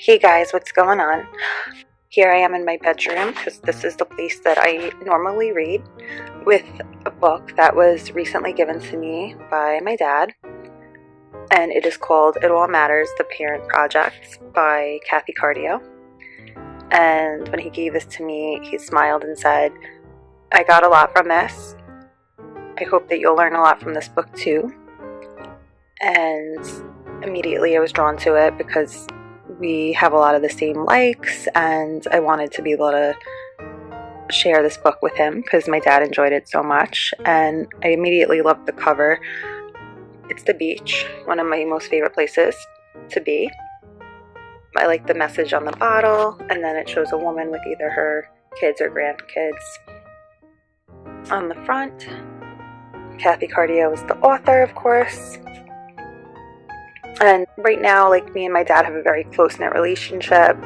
Hey guys, what's going on? Here I am in my bedroom because this is the place that I normally read, with a book that was recently given to me by my dad, and it is called It All Matters, The Parent Project by Cathy. And when he gave this to me, he smiled and said, I got a lot from this. I hope that you'll learn a lot from this book too. And immediately I was drawn to it because we have a lot of the same likes, and I wanted to be able to share this book with him because my dad enjoyed it so much, and I immediately loved the cover. It's the beach, one of my most favorite places to be. I like the message on the bottle, and then it shows a woman with either her kids or grandkids on the front. Cathy is the author, of course. And right now, like, me and my dad have a very close-knit relationship.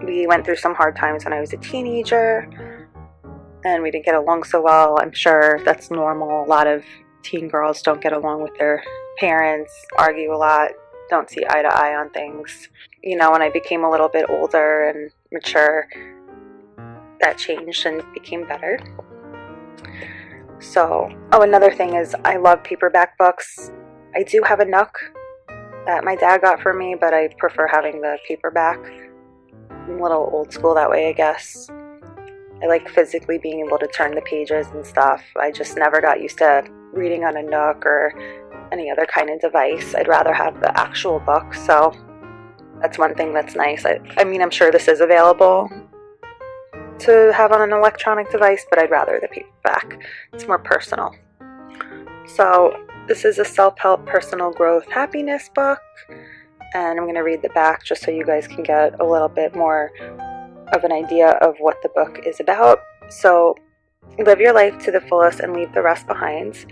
We went through some hard times when I was a teenager, and we didn't get along so well. I'm sure that's normal. A lot of teen girls don't get along with their parents, argue a lot, don't see eye to eye on things. You know, when I became a little bit older and mature, that changed and became better. So, another thing is I love paperback books. I do have a Nook that my dad got for me, but I prefer having the paperback. I'm a little old school that way, I guess. I like physically being able to turn the pages and stuff. I just never got used to reading on a Nook or any other kind of device. I'd rather have the actual book, so that's one thing that's nice. I mean, I'm sure this is available to have on an electronic device, but I'd rather the paperback. It's more personal. So this is a self-help, personal growth, happiness book, and I'm going to read the back just so you guys can get a little bit more of an idea of what the book is about. So, live your life to the fullest and leave the rest behind.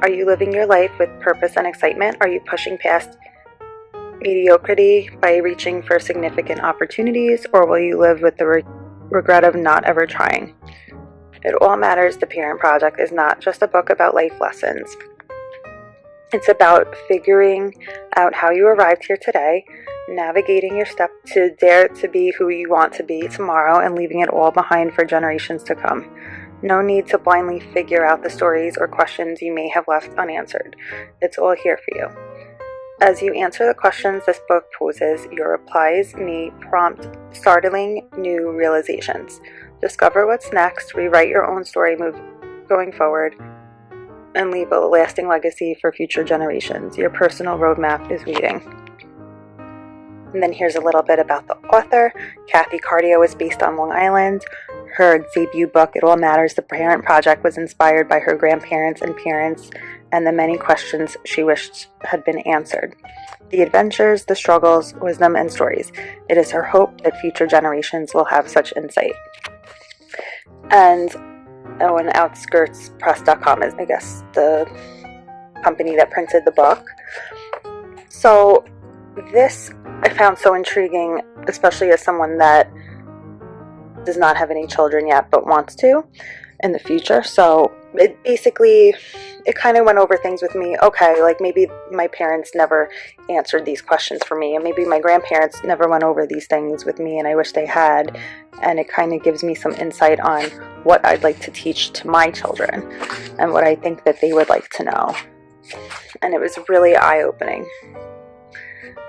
Are you living your life with purpose and excitement? Are you pushing past mediocrity by reaching for significant opportunities, or will you live with the regret of not ever trying? It All Matters, The Parent Project is not just a book about life lessons. It's about figuring out how you arrived here today, navigating your step to dare to be who you want to be tomorrow, and leaving it all behind for generations to come. No need to blindly figure out the stories or questions you may have left unanswered. It's all here for you. As you answer the questions this book poses, your replies may prompt startling new realizations. Discover what's next, rewrite your own story going forward, and leave a lasting legacy for future generations. Your personal roadmap is waiting. And then here's a little bit about the author. Cathy is based on Long Island. Her debut book, It All Matters, The Parent Project, was inspired by her grandparents and parents and the many questions she wished had been answered. The adventures, the struggles, wisdom, and stories. It is her hope that future generations will have such insight. And outskirtspress.com is, I guess, the company that printed the book. So this I found so intriguing, especially as someone that does not have any children yet but wants to in the future. So it kind of went over things with me. Okay, like maybe my parents never answered these questions for me, and maybe my grandparents never went over these things with me, and I wish they had. And it kind of gives me some insight on what I'd like to teach to my children and what I think that they would like to know. And it was really eye-opening.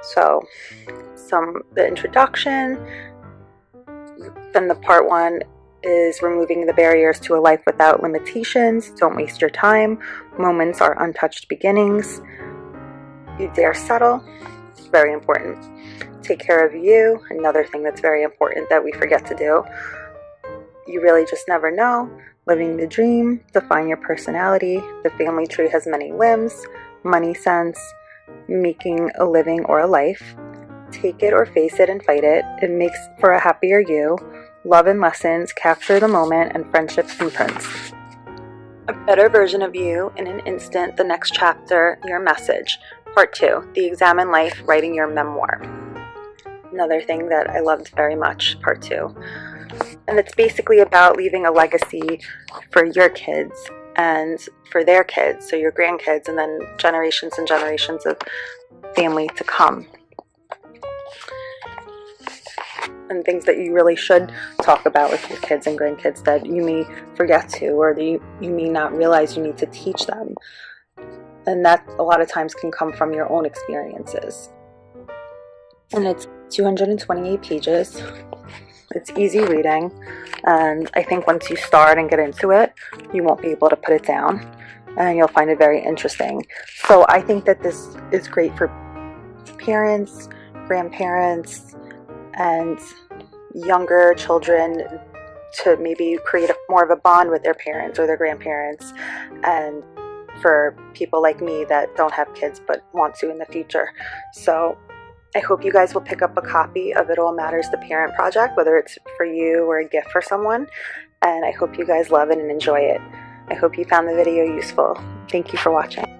So, the introduction, then the part one is removing the barriers to a life without limitations. Don't waste your time. Moments are untouched beginnings. You dare settle. It's very important. Take care of you. Another thing that's very important that we forget to do. You really just never know. Living the dream. Define your personality. The family tree has many limbs. Money sense. Making a living or a life. Take it or face it and fight it. It makes for a happier you. Love and lessons. Capture the moment, and friendships blueprints. A better version of you in an instant. The next chapter. Your message. Part 2. The Examine Life. Writing your memoir. Another thing that I loved very much. Part 2. And it's basically about leaving a legacy for your kids and for their kids, so your grandkids, and then generations and generations of family to come. and things that you really should talk about with your kids and grandkids that you may forget to, or that you may not realize you need to teach them. And that a lot of times can come from your own experiences. And it's 228 pages. It's easy reading, and I think once you start and get into it, you won't be able to put it down, and you'll find it very interesting. So I think that this is great for parents, grandparents, and younger children to maybe create more of a bond with their parents or their grandparents, and for people like me that don't have kids but want to in the future. So I hope you guys will pick up a copy of It All Matters, the Parent Project, whether it's for you or a gift for someone, and I hope you guys love it and enjoy it. I hope you found the video useful. Thank you for watching.